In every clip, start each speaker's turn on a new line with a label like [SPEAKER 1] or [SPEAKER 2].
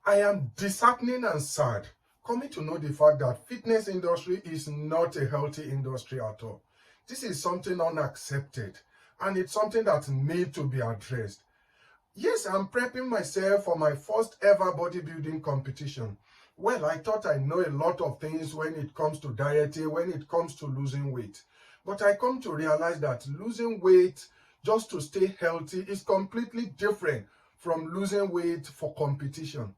[SPEAKER 1] I am disheartening and sad coming to know the fact that fitness industry is not a healthy industry at all. This is something unaccepted and it's something that needs to be addressed. Yes, I'm prepping myself for my first ever bodybuilding competition. Well, I thought I know a lot of things when it comes to dieting, when it comes to losing weight. But I come to realize that losing weight just to stay healthy is completely different from losing weight for competition.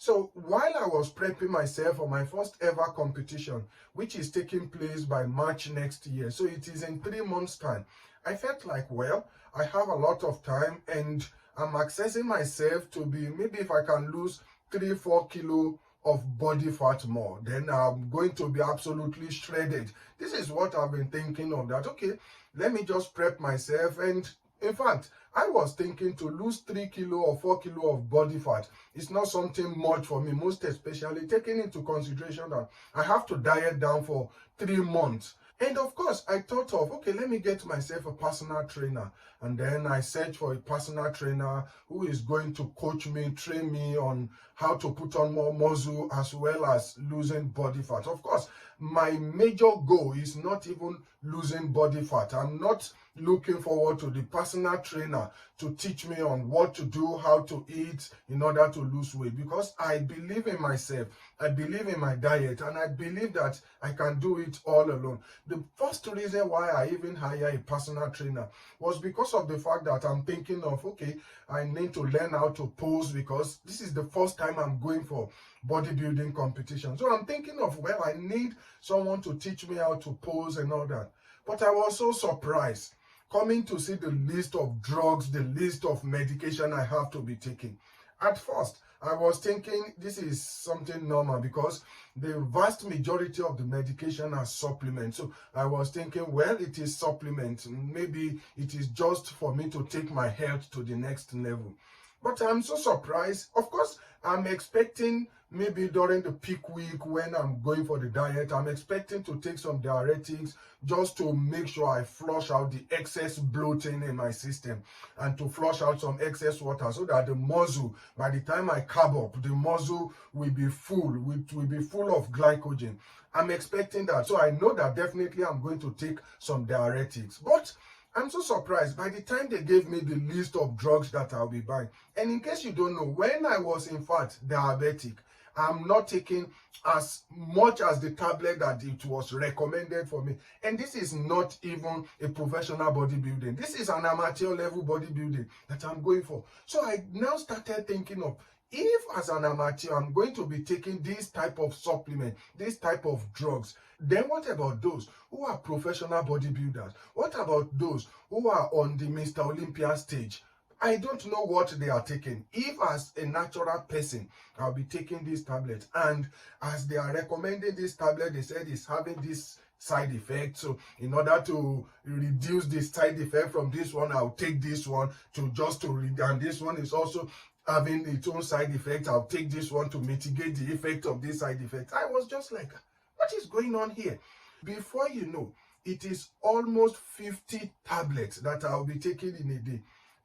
[SPEAKER 1] So while I was prepping myself for my first ever competition, which is taking place by March next year, so it is in 3 months' time, I felt like, well, I have a lot of time and I'm accessing myself to be, maybe if I can lose 3-4 kilo of body fat more, then I'm going to be absolutely shredded. This is what I've been thinking of, that, okay, let me just prep myself. And in fact, I was thinking to lose 3 kilo or 4 kilo of body fat. It's not something much for me, most especially taking into consideration that I have to diet down for 3 months. And of course, I thought of, okay, let me get myself a personal trainer. And then I searched for a personal trainer who is going to coach me, train me on how to put on more muscle as well as losing body fat. Of course, my major goal is not even losing body fat. I'm not looking forward to the personal trainer to teach me on what to do, how to eat in order to lose weight, because I believe in myself, I believe in my diet, and I believe that I can do it all alone. The first reason why I even hired a personal trainer was because of the fact that I'm thinking of, okay, I need to learn how to pose, because this is the first time I'm going for bodybuilding competition. So I'm thinking of, well, I need someone to teach me how to pose and all that. But I was so surprised coming to see the list of drugs, the list of medication I have to be taking. At first, I was thinking this is something normal because the vast majority of the medication are supplements. So I was thinking, well, it is supplement. Maybe it is just for me to take my health to the next level. But I'm so surprised. Of course, I'm expecting maybe during the peak week when I'm going for the diet, I'm expecting to take some diuretics just to make sure I flush out the excess bloating in my system and to flush out some excess water so that the muscle, by the time I carb up, the muscle will be full, will be full of glycogen. I'm expecting that. So I know that definitely I'm going to take some diuretics. But I'm so surprised by the time they gave me the list of drugs that I'll be buying. And in case you don't know, when I was in fact diabetic, I'm not taking as much as the tablet that it was recommended for me. And this is not even a professional bodybuilding. This is an amateur level bodybuilding that I'm going for. So I now started thinking of, if as an amateur I'm going to be taking this type of supplement, this type of drugs, then what about those who are professional bodybuilders? What about those who are on the Mr. Olympia stage? I don't know what they are taking. If as a natural person, I'll be taking this tablet, and as they are recommending this tablet, they said it's having this side effect. So in order to reduce the side effect from this one, I'll take this one and this one is also having its own side effect. I'll take this one to mitigate the effect of this side effect. I was just like, what is going on here? Before you know, it is almost 50 tablets that I'll be taking in a day.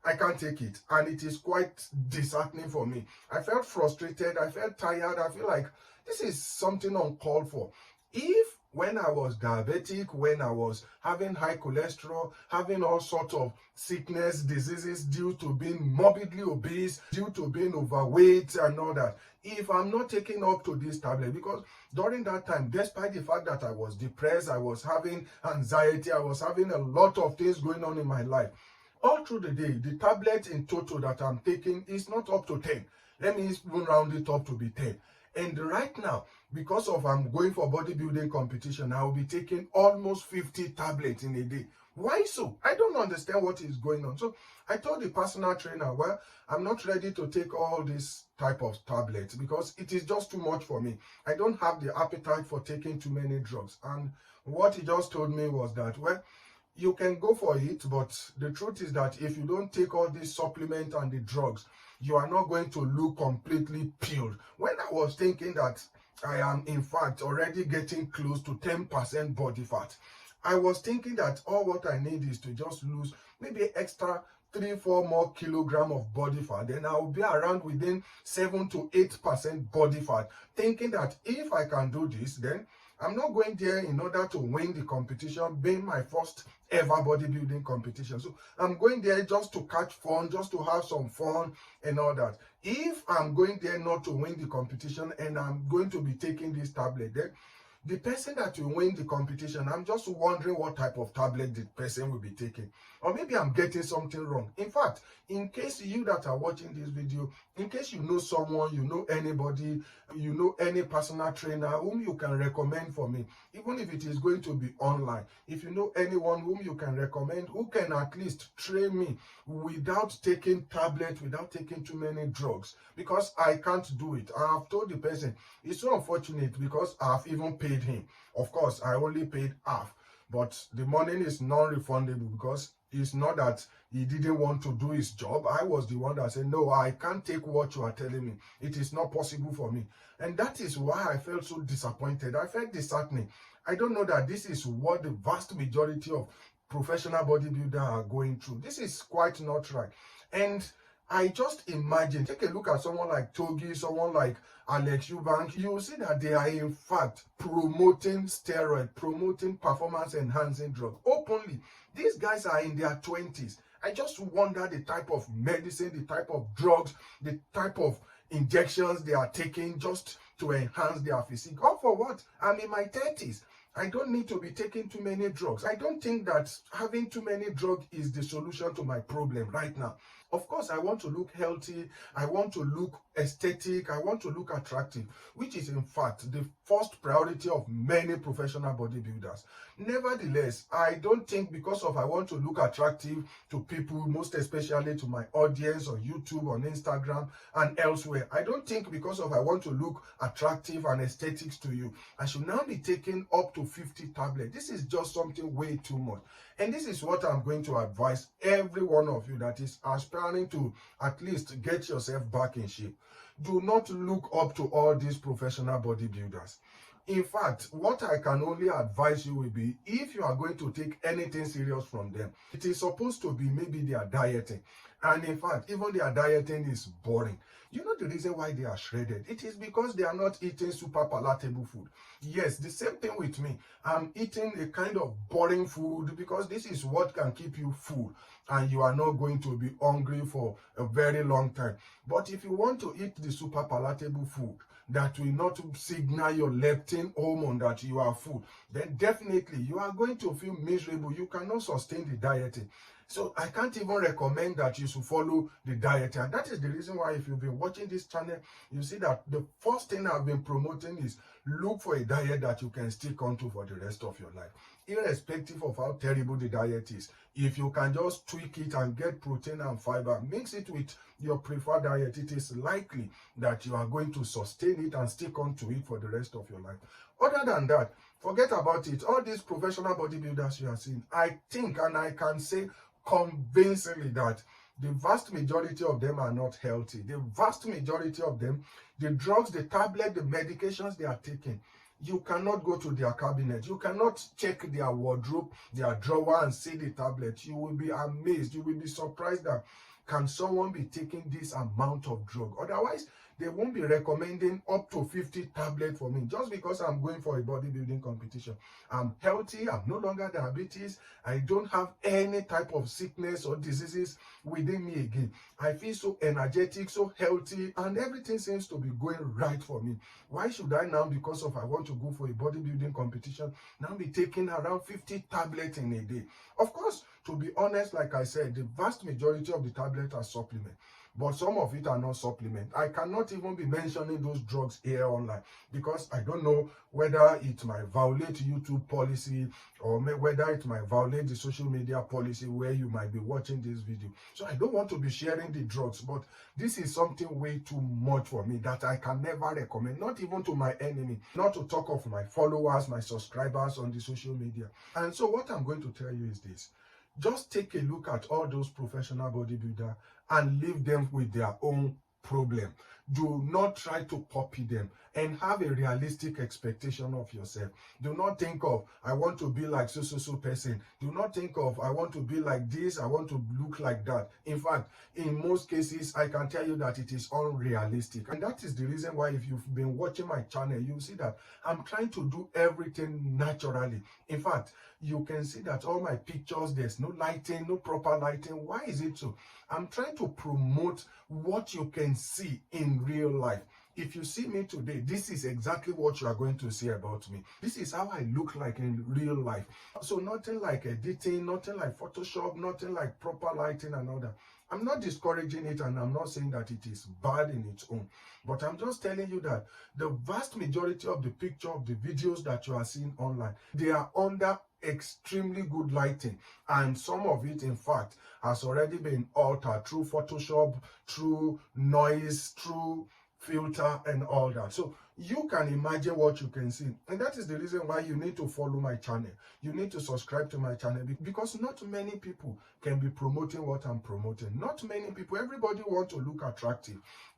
[SPEAKER 1] I can't take it, and it is quite disheartening for me. I felt frustrated, I felt tired, I feel like this is something uncalled for. If when I was diabetic, when I was having high cholesterol, having all sorts of sickness, diseases due to being morbidly obese, due to being overweight and all that, if I'm not taking up to this tablet, because during that time, despite the fact that I was depressed, I was having anxiety, I was having a lot of things going on in my life, all through the day, the tablet in total that I'm taking is not up to 10. Let me even round it up to be 10. And right now, because of I'm going for bodybuilding competition, I will be taking almost 50 tablets in a day. Why so? I don't understand what is going on. So I told the personal trainer, well, I'm not ready to take all this type of tablets because it is just too much for me. I don't have the appetite for taking too many drugs. And what he just told me was that, well, you can go for it, but the truth is that if you don't take all these supplements and the drugs, you are not going to look completely peeled. When I was thinking that I am in fact already getting close to 10% body fat, I was thinking that all what I need is to just lose maybe extra 3-4 more kilogram of body fat, then I will be around within 7 to 8% body fat, thinking that if I can do this, then I'm not going there in order to win the competition, being my first ever bodybuilding competition. So I'm going there just to catch fun, just to have some fun and all that. If I'm going there not to win the competition and I'm going to be taking this tablet, then the person that will win the competition, I'm just wondering what type of tablet the person will be taking. Or maybe I'm getting something wrong. In fact, in case you that are watching this video, in case you know someone, you know anybody, you know any personal trainer whom you can recommend for me, even if it is going to be online, if you know anyone whom you can recommend, who can at least train me without taking tablets, without taking too many drugs, because I can't do it. I have told the person, it's so unfortunate because I've even paid him. Of course, I only paid half, but the money is non-refundable because it's not that he didn't want to do his job. I was the one that said, no, I can't take what you are telling me. It is not possible for me. And that is why I felt so disappointed. I felt disheartening. I don't know that this is what the vast majority of professional bodybuilders are going through. This is quite not right. And I just imagine, take a look at someone like Togi, someone like Alex Eubank, you will see that they are in fact promoting steroid, promoting performance-enhancing drugs openly. These guys are in their 20s. I just wonder the type of medicine, the type of drugs, the type of injections they are taking just to enhance their physique. All for what? I'm in my 30s. I don't need to be taking too many drugs. I don't think that having too many drugs is the solution to my problem right now. Of course, I want to look healthy. I want to look aesthetic. I want to look attractive, which is in fact the first priority of many professional bodybuilders. Nevertheless, I don't think because of I want to look attractive to people, most especially to my audience on YouTube, on Instagram, and elsewhere. I don't think because of I want to look attractive and aesthetics to you, I should now be taking up to 50 tablets. This is just something way too much. And this is what I'm going to advise every one of you that is aspiring to at least get yourself back in shape. Do not look up to all these professional bodybuilders. In fact, what I can only advise you will be, if you are going to take anything serious from them, it is supposed to be maybe their dieting. And in fact, even their dieting is boring. You know the reason why they are shredded? It is because they are not eating super palatable food. Yes, the same thing with me. I'm eating a kind of boring food because this is what can keep you full and you are not going to be hungry for a very long time. But if you want to eat the super palatable food that will not signal your leptin hormone that you are full, then definitely you are going to feel miserable. You cannot sustain the dieting. So I can't even recommend that you should follow the diet. And that is the reason why if you've been watching this channel, you see that the first thing I've been promoting is look for a diet that you can stick onto for the rest of your life. Irrespective of how terrible the diet is, if you can just tweak it and get protein and fiber, mix it with your preferred diet, it is likely that you are going to sustain it and stick onto it for the rest of your life. Other than that, forget about it. All these professional bodybuilders you are seeing, I think and I can say convincingly that the vast majority of them are not healthy. The vast majority of them, the drugs, the tablet, the medications they are taking, you cannot go to their cabinet. You cannot check their wardrobe, their drawer and see the tablet. You will be amazed. You will be surprised that can someone be taking this amount of drug? Otherwise, they won't be recommending up to 50 tablets for me just because I'm going for a bodybuilding competition. I'm healthy. I'm no longer diabetes. I don't have any type of sickness or diseases within me again. I feel so energetic, so healthy, and everything seems to be going right for me. Why should I now, because of I want to go for a bodybuilding competition, now be taking around 50 tablets in a day? Of course, to be honest, like I said, the vast majority of the tablets are supplements, but some of it are not supplement. I cannot even be mentioning those drugs here online because I don't know whether it might violate YouTube policy or whether it might violate the social media policy where you might be watching this video. So I don't want to be sharing the drugs, but this is something way too much for me that I can never recommend, not even to my enemy, not to talk of my followers, my subscribers on the social media. And so what I'm going to tell you is this. Just take a look at all those professional bodybuilders and leave them with their own problem. Do not try to copy them, and have a realistic expectation of yourself. Do not think of, I want to be like so person. Do not think of, I want to be like this, I want to look like that. In fact, in most cases, I can tell you that it is unrealistic. And that is the reason why, if you've been watching my channel, you see that I'm trying to do everything naturally. In fact, you can see that all my pictures, there's no lighting, no proper lighting. Why is it so? I'm trying to promote what you can see in real life. If you see me today, this is exactly what you are going to see about me. This is how I look like in real life. So nothing like editing, nothing like Photoshop, nothing like proper lighting and all that. I'm not discouraging it, and I'm not saying that it is bad in its own. But I'm just telling you that the vast majority of the picture, of the videos that you are seeing online, they are under extremely good lighting, and some of it, in fact, has already been altered through Photoshop, through noise, through filter and all that. So you can imagine what you can see, and that is the reason why you need to follow my channel. You need to subscribe to my channel, because not many people can be promoting what I'm promoting. Not many people. Everybody want to look attractive.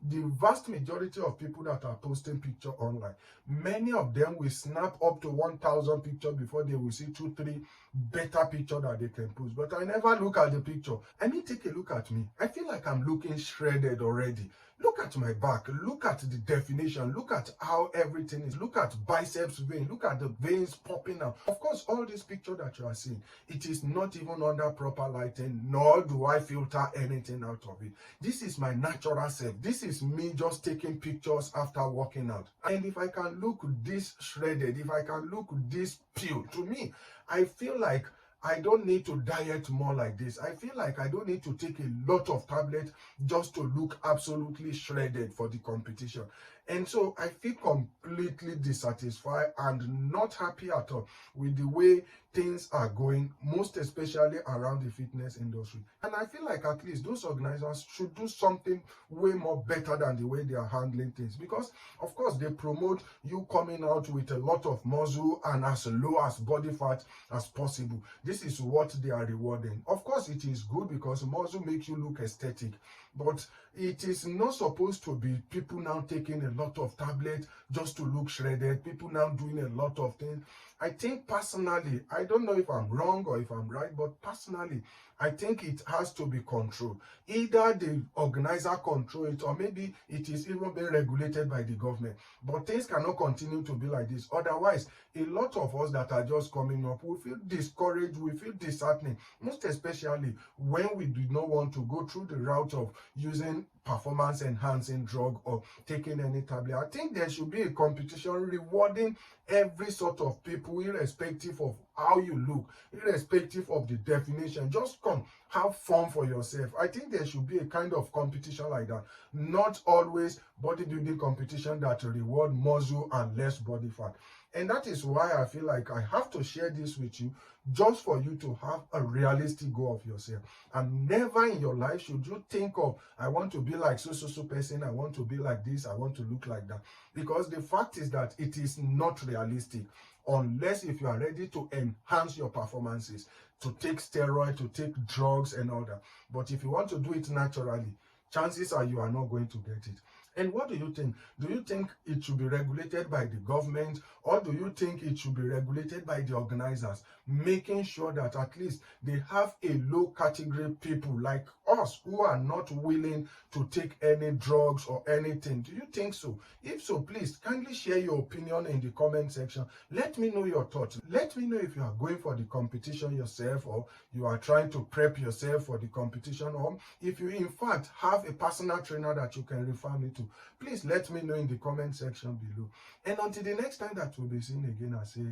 [SPEAKER 1] The vast majority of people that are posting picture online, many of them will snap up to 1,000 pictures before they will see 2-3 better picture that they can post. But I never look at the picture. I mean, take a look at me. I feel like I'm looking shredded already. Look at my back. Look at the definition. Look at how everything is. Look at biceps vein. Look at the veins popping out. Of course, all this picture that you are seeing, it is not even under proper lighting, nor do I filter anything out of it. This is my natural self. This is me just taking pictures after working out. And if I can look this shredded, if I can look this peeled, to me, I feel like I don't need to diet more like this. I feel like I don't need to take a lot of tablets just to look absolutely shredded for the competition. And so I feel completely dissatisfied and not happy at all with the way things are going, most especially around the fitness industry. And I feel like at least those organizers should do something way more better than the way they are handling things. Because, of course, they promote you coming out with a lot of muscle and as low as body fat as possible. This is what they are rewarding. Of course, it is good because muscle makes you look aesthetic. But it is not supposed to be people now taking a lot of tablets just to look shredded, people now doing a lot of things. I think personally, I don't know if I'm wrong or if I'm right, but personally, I think it has to be controlled. Either the organizer control it, or maybe it is even being regulated by the government. But things cannot continue to be like this. Otherwise, a lot of us that are just coming up, we feel discouraged, we feel disheartening, most especially when we do not want to go through the route of using performance enhancing drug or taking any tablet. I think there should be a competition rewarding every sort of people, irrespective of how you look, irrespective of the definition. Just come, have fun for yourself. I think there should be a kind of competition like that. Not always bodybuilding competition that reward muscle and less body fat. And that is why I feel like I have to share this with you, just for you to have a realistic goal of yourself. And never in your life should you think of, I want to be like so person, I want to be like this, I want to look like that. Because the fact is that it is not realistic, unless if you are ready to enhance your performances, to take steroids, to take drugs and all that. But if you want to do it naturally, chances are you are not going to get it. And what do you think? Do you think it should be regulated by the government, or do you think it should be regulated by the organizers, making sure that at least they have a low category people like us who are not willing to take any drugs or anything? Do you think so? If so, please kindly share your opinion in the comment section. Let me know your thoughts. Let me know if you are going for the competition yourself, or you are trying to prep yourself for the competition, or if you in fact have a personal trainer that you can refer me to. Please let me know in the comment section below. And until the next time that we'll be seeing again, I say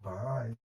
[SPEAKER 1] bye.